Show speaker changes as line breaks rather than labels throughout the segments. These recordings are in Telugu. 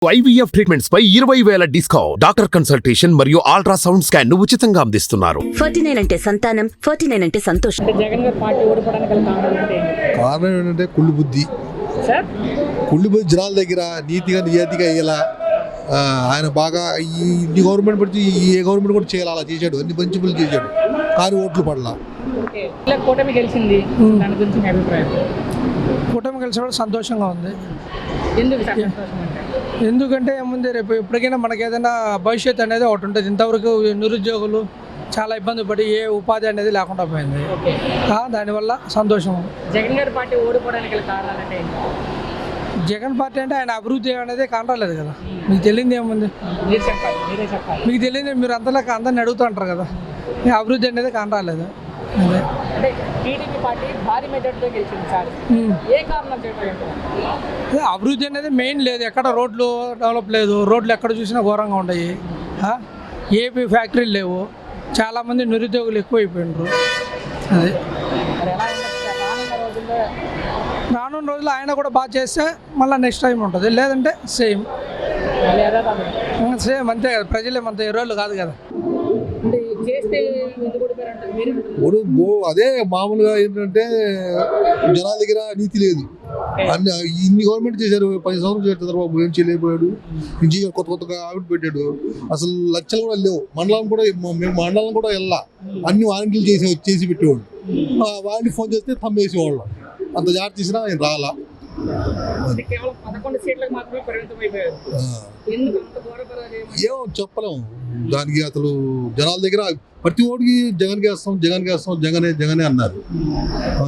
IVF ట్రీట్మెంట్స్ పై 20,000 డిస్కౌంట్. డాక్టర్ కన్సల్టేషన్ మరియు అల్ట్రాసౌండ్ స్కాన్ ను ఉచితంగా అందిస్తున్నారు.
49 అంటే సంతానం, 49 అంటే సంతోషం.
జగన్ గారి పార్టీ ఓడిపోవడానికి గల కారణం ఏంటి?
కారణం ఏంటంటే కుళ్ళు బుద్ధి.
సార్
కుళ్ళు బుద్ధి జనాల దగ్గర నీతిగా నిజాయితీగా అయ్యేలా ఆయన బాగా ఈ గవర్నమెంట్ పడితే ఏ గవర్నమెంట్ కూడా చేయాలి, అలా చేశాడు, అన్ని మంచి పనులు చేశాడు, కానీ ఓట్లు పడలా.
ఓకే, ఇలా కూటమి గెలిచింది, దాని గురించి మీ అభిప్రాయం?
కూటమి కలిసి సంతోషంగా ఉంది.
ఎందుకు సార్ సంతోషం అంటే?
ఎందుకంటే ఏముంది, రేపు ఎప్పటికైనా మనకి ఏదైనా భవిష్యత్తు అనేది ఒకటి ఉంటుంది. ఇంతవరకు నిరుద్యోగులు చాలా ఇబ్బంది పడి ఏ ఉపాధి అనేది లేకుండా పోయింది.
ఓకే,
దానివల్ల సంతోషం.
జగన్ గారి పార్టీ ఓడిపోవడానికి గల కారణాలు అంటే ఏంటి?
జగన్ పార్టీ అంటే ఆయన అభివృద్ధి అనేది కానరాలేదు కదా. మీకు తెలియదు ఏముంది,
మీరు చెప్పాలి, మీరే చెప్పాలి.
మీకు తెలియదు, మీరు అందరిని అడుగుతూ ఉంటారు కదా. అభివృద్ధి అనేది కానరాలేదు. అదే
అంటే టీడీపీ పార్టీ భారీ మెజార్టీతో గెలిచింది సార్, ఏ కారణం చెప్పండి?
అభివృద్ధి అనేది మెయిన్ లేదు. ఎక్కడ రోడ్లు డెవలప్ లేదు, రోడ్లు ఎక్కడ చూసినా ఘోరంగా ఉన్నాయి. ఏపీ ఫ్యాక్టరీలు లేవు, చాలామంది నిరుద్యోగులు ఎక్కువైపోయినారు. అదే
మరి ఎలా ఉండొచ్చు సార్ రానున్న రోజుల్లో?
రానున్న రోజులు ఆయన కూడా బాగా చేస్తే మళ్ళీ నెక్స్ట్ టైం ఉంటుంది, లేదంటే సేమ్
లేదా
సేమ్ అంతే కదా. ప్రజలేమంత ఎరోళ్ళు కాదు కదా.
అంటే చేస్తే ఎందుకు ఓడిపోయారంటారు మీరు?
అదే మామూలుగా ఏంటంటే జనాల దగ్గర నీతి లేదు. అన్ని ఇన్ని గవర్నమెంట్ చేశారు, 10 సంవత్సరాలు చేస్తారు, బాబు ఏం చేయలేకపోయాడు. ఇంజీ కొత్తగా ఆవిడ పెట్టాడు, అసలు లక్షలు కూడా లేవు. మేము మండలం కూడా వెళ్ళా, అన్ని వారంటీలు చేసి పెట్టేవాళ్ళు. వారంటీ ఫోన్ చేస్తే తమ్మేసేవాళ్ళం, అంత జాగ్రత్త తీసినా ఆయన రాలా.
కేవలం 11 సీట్లకు మాత్రమే పరిమితం అయిపోయారు. ఎందుకు అంత ఘోరపరాజయం?
ఏమో చెప్పలేము దానికి. అసలు జనాల దగ్గర ప్రతి ఓడికి జగన్కి వేస్తాం జగనే అన్నారు.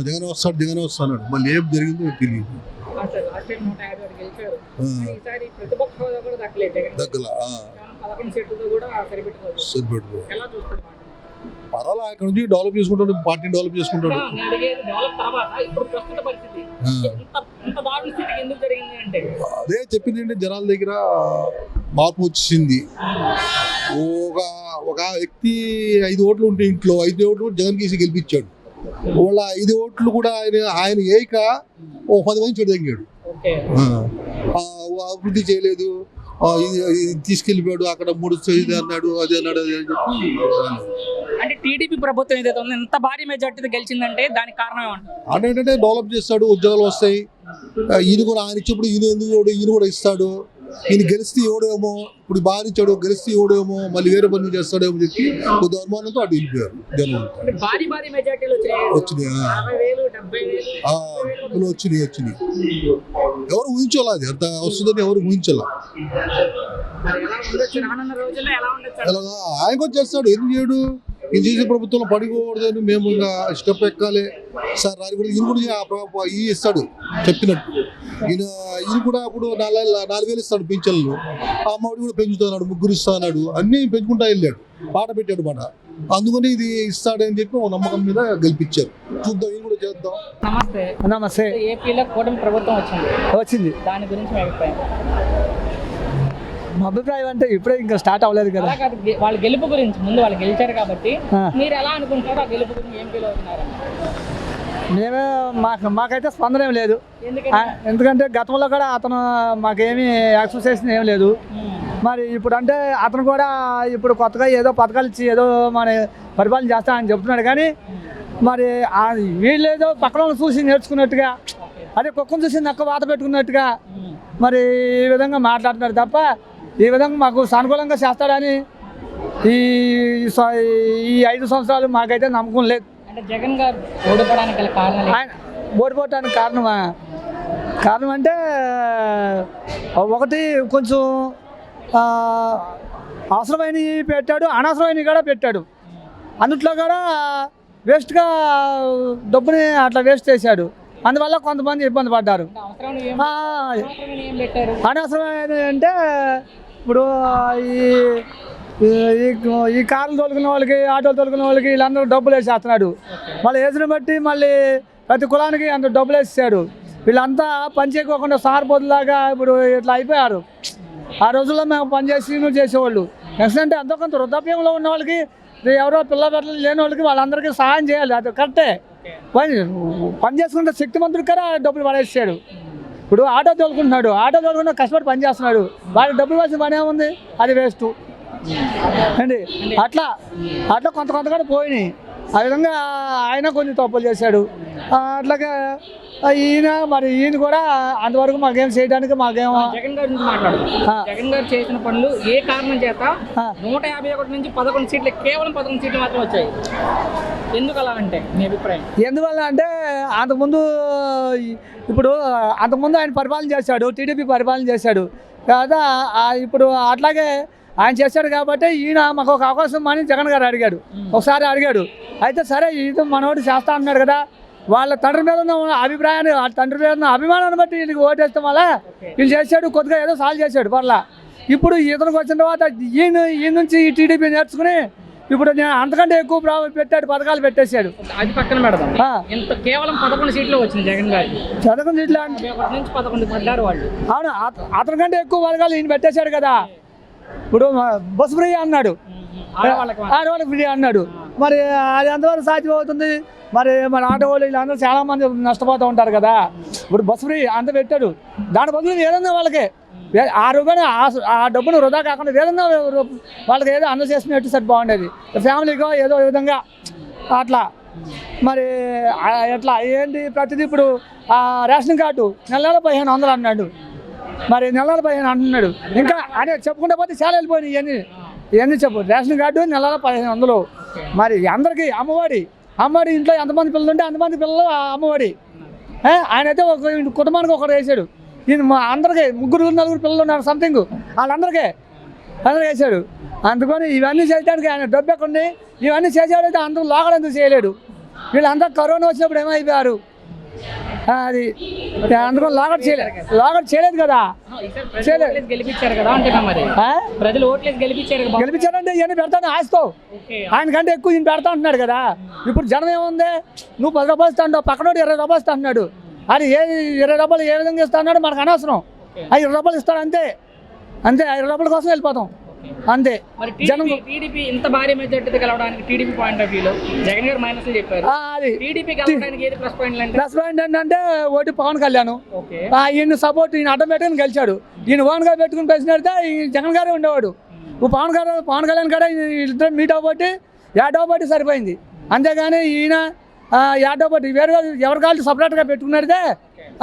జగన్ వస్తాడు, మళ్ళీ ఏం జరిగిందో తెలియదు.
లాస్ట్ టైం 150 గెలిచారు, ఈసారి ప్రతిపక్ష హోదా కూడా దక్కల 11 సీట్లతో కూడా సరిపెట్టుకోవచ్చు. ఎలా చూస్తారు?
పర్వాలా, అక్కడ నుంచి డెవలప్ చేసుకుంటాడు, పార్టీని డెవలప్ చేసుకుంటాడు. అదే చెప్పింది, జనాల దగ్గర మార్పు వచ్చింది. ఒక వ్యక్తి 5 ఓట్లు ఉంటే ఇంట్లో 5 ఓట్లు జగన్ కేసి గెలిపించాడు. వాళ్ళ 5 ఓట్లు కూడా ఆయన ఏక 10 మంది చెడదగ్గాడు. అభివృద్ధి చేయలేదు, తీసుకెళ్ళిపోయాడు, అక్కడ 3 అన్నాడు, అది అన్నాడు అని చెప్పి.
అంటే టీడీపీ ప్రభుత్వం ఏదైతే ఉందో ఎంత భారీ మెజార్టీతో గెలిచిందంటే దానికి కారణం
అంటే ఏంటంటే డెవలప్ చేస్తాడు, ఉద్యోగాలు వస్తాయి. ఈయన కూడా ఆయన ఇచ్చినప్పుడు ఈయన కూడా ఇస్తాడు. ఈయన గెలిస్తే ఇవ్వడేమో, ఇప్పుడు బాగా ఇచ్చాడు, గెలిస్తే ఇవ్వడేమో, మళ్ళీ వేరే పనులు చేస్తాడేమో చెప్పి కొద్ది అనుమానంతో అటు వెళ్ళిపోయారు జనం. వచ్చినాయి ఎవరు ఊహించాలి, అది అంత వస్తుందని ఎవరు ఊహించాల. ఆయన కూడా చేస్తాడు, ఎందుకు చేయడు? ఈయన చేసే ప్రభుత్వంలో పడిపోకూడదని మేము ఇంకా స్టెప్ ఎక్కాలి సార్. ఈయన కూడా ఇస్తాడు చెప్పినట్టు. ఈయన కూడా అప్పుడు 4,000 ఇస్తాడు పింఛన్లు, అమ్మఒడి కూడా పెంచుతున్నాడు, 3 ఇస్తా అన్నాడు, అన్నీ పెంచుకుంటా వెళ్ళాడు, పాట పెట్టాడు మాట. అందుకని ఇది ఇస్తాడని చెప్పి ఒక నమ్మకం మీద గెలిపించారు. చూద్దాం, ఈయన కూడా చేద్దాం.
నమస్తే.
ఏపీలో కూటమి ప్రభుత్వం
వచ్చింది,
దాని గురించి మీ అభిప్రాయం?
మా అభిప్రాయం అంటే ఇప్పుడే ఇంకా స్టార్ట్ అవ్వలేదు కదా.
వాళ్ళ గెలుపు గురించి, ముందు వాళ్ళు గెలిచారు కాబట్టి మీరు ఎలా అనుకుంటారో ఆ గెలుపు గురించి ఏం ఫీల్ అవుతున్నారు?
మేమే మాకైతే స్పందన ఏం లేదు. ఎందుకంటే గతంలో కూడా అతను మాకేమీ యాక్సెస్ చేసింది ఏం లేదు. మరి ఇప్పుడు అంటే అతను కూడా ఇప్పుడు కొత్తగా ఏదో పథకాలు ఇచ్చి ఏదో మన పరిపాలన చేస్తా అని చెప్తున్నాడు, కానీ మరి వీళ్ళు ఏదో పక్కన చూసి నేర్చుకున్నట్టుగా, అదే కుక్కను చూసి నక్క వాత పెట్టుకున్నట్టుగా మరి ఈ విధంగా మాట్లాడుతున్నారు తప్ప ఈ విధంగా మాకు సానుకూలంగా చేస్తాడని ఈ 5 సంవత్సరాలు మాకైతే నమ్మకం లేదు.
అంటే జగన్ గారు ఓడిపోవడానికి గల కారణం,
ఆయన ఓడిపోవడానికి కారణం అంటే ఒకటి కొంచెం అవసరమైనవి పెట్టాడు, అనవసరమైనవి కూడా పెట్టాడు. అందుట్లో కూడా వేస్ట్గా డబ్బుని అట్లా వేస్ట్ చేశాడు. అందువల్ల కొంతమంది ఇబ్బంది పడ్డారు. అనవసరమైన అంటే ఇప్పుడు ఈ కార్లు తోలుకునే వాళ్ళకి, ఆటోలు తోలుకునే వాళ్ళకి వీళ్ళందరూ డబ్బులు వేసేస్తున్నాడు. మళ్ళీ ఏజ్ని బట్టి మళ్ళీ ప్రతి కులానికి అంత డబ్బులు వేసాడు. వీళ్ళంతా పని చేయకోకుండా సారపోతులాగా ఇప్పుడు ఇట్లా అయిపోయారు. ఆ రోజుల్లో మేము చేసేవాళ్ళు. నెక్స్ట్ అంటే ఎంతో కొంత వృద్ధాప్యంలో ఉన్న వాళ్ళకి, ఎవరో పిల్లలు లేని వాళ్ళకి వాళ్ళందరికీ సహాయం చేయాలి, అది కరెక్టే. పని చేసుకుంటే శక్తిమంతుడు కదా డబ్బులు పడేసాడు. ఇప్పుడు ఆటో తోలుకుంటున్నా కష్టపడి పని చేస్తున్నాడు, వాడికి డబ్బులు వేసిన పని ఏముంది, అది వేస్ట్ అండి. అట్లా కొంతగా పోయినాయి. ఆ విధంగా ఆయన కొన్ని తప్పులు చేశాడు. అట్లాగే ఈయన కూడా అంతవరకు మాకేం చేయడానికి మాకేమో.
జగన్ గారి నుంచి మాట్లాడుతున్నాం. జగన్ గారు చేసిన పనులు ఏ కారణం చేత 151 నుంచి 11 సీట్లు, కేవలం 11 సీట్లు మాత్రం వచ్చాయి. ఎందుకు అలా అంటే మీ అభిప్రాయం?
ఎందువల్ల అంటే అంతకుముందు ఆయన పరిపాలన చేశాడు, టీడీపీ పరిపాలన చేశాడు కదా. ఇప్పుడు అట్లాగే ఆయన చేశాడు కాబట్టి ఈయన మాకు ఒక అవకాశం అని జగన్ గారు ఒకసారి అడిగాడు. అయితే సరే ఇది మనోడు చేస్తా అన్నాడు కదా, వాళ్ళ తండ్రి మీద ఉన్న అభిప్రాయాన్ని, వాళ్ళ తండ్రి మీద ఉన్న అభిమానాన్ని బట్టి వీళ్ళకి ఓటేస్తాం వల్ల వీళ్ళు చేశాడు, కొద్దిగా ఏదో సాల్వ్ చేశాడు పర్లా. ఇప్పుడు ఇతనికి వచ్చిన తర్వాత ఈయన నుంచి ఈ టీడీపీ నేర్చుకుని ఇప్పుడు నేను అంతకంటే ఎక్కువ పథకాలు పెట్టేశాడు.
అది పక్కన పెడదాం. ఇంత కేవలం 11 సీట్లు వచ్చింది జగన్ గారు.
11 సీట్లు
నుంచి 11 పడ్డారు వాళ్ళు.
అవును, అతనికంటే ఎక్కువ పథకాలు ఈయన పెట్టేశాడు కదా. ఇప్పుడు బస్సు ఫ్రీ అన్నాడు, ఆడవాళ్ళకి ఫ్రీ అన్నాడు. మరి అది ఎంతవరకు సాధ్యం అవుతుంది? మరి మన ఆటో వాళ్ళు వీళ్ళందరూ చాలామంది నష్టపోతూ ఉంటారు కదా. ఇప్పుడు బస్సు ఫ్రీ అంత పెట్టాడు, దాని బదులు ఏదన్నా వాళ్ళకి ఆ రూపాయలు ఆ డబ్బును వృధా కాకుండా ఏదన్నా వాళ్ళకి ఏదో అందజేసినట్టు సరి బాగుండేది, ఫ్యామిలీకో ఏదో విధంగా అట్లా. మరి ఎట్లా ఏంటి ప్రతిదీ ఇప్పుడు రేషన్ కార్డు నెల 1500 అన్నాడు, మరి నెల 1500 అంటున్నాడు. ఇంకా అదే చెప్పుకుంటే పోతే చాలా వెళ్ళిపోయినాయి ఇవన్నీ చెప్పు. రేషన్ కార్డు నెల 1500. మరి అందరికీ అమ్మఒడి ఇంట్లో ఎంతమంది పిల్లలు ఉంటే అంతమంది పిల్లలు అమ్మఒడి. ఆయన అయితే ఒక కుటుంబానికి ఒకరు వేసాడు. ఈయన అందరికీ 3-4 పిల్లలు ఉన్నారు సంథింగ్, వాళ్ళందరికీ వేసాడు. అందుకని ఇవన్నీ చేయడానికి ఆయన డబ్బు ఎక్కడుంది? ఇవన్నీ చేసేవాడైతే అందరూ లోకల్ ఎందుకు చేయలేడు? వీళ్ళంతా కరోనా వచ్చినప్పుడు ఏమైపోయారు? అది అందుకని లాగట్ చేయలేదు కదా.
గెలిపించారు కదా అంటే ప్రజలు ఓట్లేసి
గెలిపించారంటే ఇవన్నీ పెడతాను ఆశతో, ఆయనకంటే ఎక్కువ ఈయన పెడతా అంటున్నాడు కదా. ఇప్పుడు జనం ఏముంది, నువ్వు 10 రూపాయలు ఇస్తా అంటావు, పక్కనోడు 20 రూపాయలు ఇస్తా అన్నాడు. అది 20 రూపాయలు ఏ విధంగా ఇస్తా అన్నాడు మనకు అనవసరం. 5 రూపాయలు ఇస్తాడు అంతే 5 రూపాయల కోసం వెళ్ళిపోతాం అంతే.
జనం టీడీపీ ఇంత భారీ మెజార్టీతో గెలవడానికి టీడీపీ పాయింట్ ఆఫ్ వ్యూలో జగన్ గారు మైనస్ చెప్పారు. టీడీపీ గెలవడానికి ఏది ప్లస్ పాయింట్
ఏంటంటే ఒకటి పవన్ కళ్యాణ్, ఈయన సపోర్ట్, ఈయన అడ్డం పెట్టుకుని గెలిచాడు. ఈయన ఓన్ గా పెట్టుకుని పెంచినట్టే జగన్ గారే ఉండేవాడు. పవన్ కళ్యాణ్ కూడా ఇద్దరు మీట్ అవ్వబట్టి ఏడవబట్టి సరిపోయింది. అంతేగాని ఈయన ఏడవబట్టి వేరే ఎవరి కాళ్ళు సపరేట్గా పెట్టుకున్నట్టే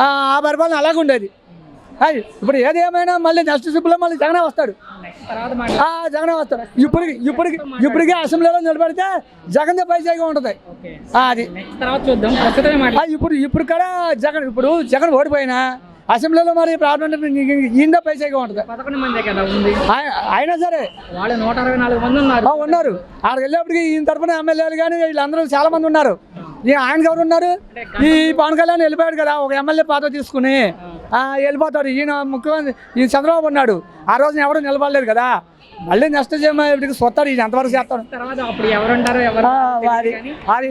ఆ పరిపాలన అలాగే ఉండేది. ఇప్పుడు ఏది ఏమైనా మళ్ళీ నెక్స్ట్ సిప్పులో మళ్ళీ జగనే వస్తాడు. ఇప్పటికే అసెంబ్లీలో నిలబడితే జగన్ పైచేగా ఉంటుంది. అది ఇప్పుడు కూడా జగన్ ఓడిపోయినా అసెంబ్లీలో మరి ప్రాబ్లం ఈయన పైచేగా ఉంటుంది.
11 మంది కదా ఉంది.
అయినా సరే
వాళ్ళు 164 మంది
ఉన్నారు. ఆడికి వెళ్ళేప్పటికి ఈయన తరఫున ఎమ్మెల్యేలు కానీ వీళ్ళందరూ చాలా మంది ఉన్నారు. ఆయనకి ఎవరు ఉన్నారు? ఈ పవన్ కళ్యాణ్ వెళ్ళిపోయాడు కదా, ఒక ఎమ్మెల్యే పాత్ర తీసుకుని వెళ్ళిపోతాడు. ఈయన ముఖ్యమంత్రి ఈయన చంద్రబాబు ఉన్నాడు, ఆ రోజున ఎవరు నిలబడలేదు కదా. మళ్ళీ నెక్స్ట్ వీటికి వస్తాడు, ఈయన ఎంతవరకు చేస్తాడు
తర్వాత అప్పుడు ఎవరుంటారో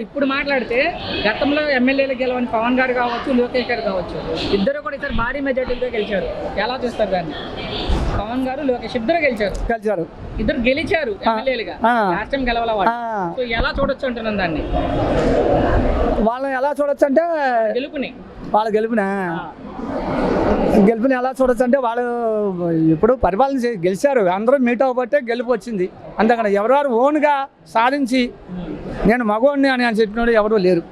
ఇప్పుడు మాట్లాడితే గతంలో ఎమ్మెల్యేలు గెలవని పవన్ గారు కావచ్చు, లోకేష్ గారు కావచ్చు, ఇద్దరు కూడా ఇద్దరు భారీ మెజార్టీతో గెలిచారు. ఎలా చూస్తారు దాన్ని? పవన్ గారు లోకేష్ ఇద్దరు గెలిచారు, ఇద్దరు గెలిచారు ఎమ్మెల్యేలుగా, లాస్ట్ టైం గెలవాల వాళ్ళు. సో ఎలా చూడొచ్చు అంటున్నాను దాన్ని?
వాళ్ళని ఎలా చూడొచ్చు అంటే గెలుపుని ఎలా చూడొచ్చు అంటే వాళ్ళు ఇప్పుడు పరిపాలన గెలిచారు, అందరూ మీట్ అవ్వబట్టే గెలుపు వచ్చింది. అంతేకాని ఎవరెవరు ఓన్గా సాధించి నేను మగోడిని అని చెప్పినోడు ఎవరు లేరు.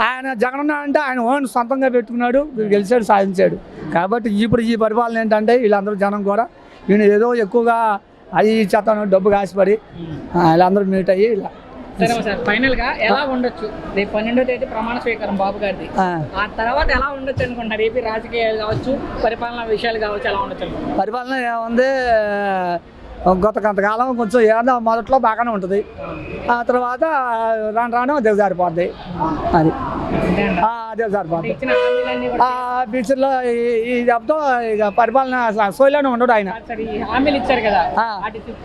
ఆయన జగన్ అంటే ఆయన ఓన్ సొంతంగా పెట్టుకున్నాడు, గెలిచాడు, సాధించాడు. కాబట్టి ఇప్పుడు ఈ పరిపాలన ఏంటంటే వీళ్ళందరూ జనం కూడా ఈయన ఏదో ఎక్కువగా అది చేస్తాను డబ్బు కాసిపడి వీళ్ళందరూ మీట్ అయ్యి ఇలా.
సరే సార్, ఫైనల్ గా ఎలా ఉండొచ్చు రేపు 12వ తేదీ ప్రమాణ స్వీకారం బాబు గారిది, ఆ తర్వాత ఎలా ఉండొచ్చు అనుకుంటున్నారు? ఏపీ రాజకీయాలు కావచ్చు, పరిపాలన విషయాలు కావచ్చు, ఎలా ఉండొచ్చు?
పరిపాలన ఏముంది, కొంతకాలం కొంచెం ఏదో మొదట్లో బాగానే ఉంటుంది, ఆ తర్వాత రాను దిగజారిపోద్ది. అది దిగజారిపోద్ది. ఫ్యూచర్లో ఈ దెబ్బతో ఇక పరిపాలన సోయిలోనే ఉండడు ఆయన.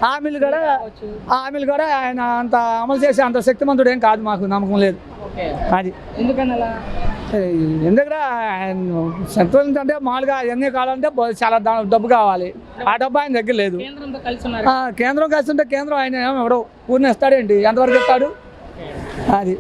హామీలు కూడా ఆయన అంత అమలు చేసే అంత శక్తిమంతుడు ఏం కాదు, మాకు నమ్మకం లేదు. అది ఎందుకంటే సంతోషం అంటే మామూలుగా ఎన్ని కావాలంటే చాలా డబ్బు కావాలి, ఆ డబ్బు ఆయన దగ్గర లేదు. కేంద్రం కలిసి ఉంటే కేంద్రం ఆయన ఎవడో ఊరిని ఇస్తాడేంటి, ఎంతవరకు ఇస్తాడు? అది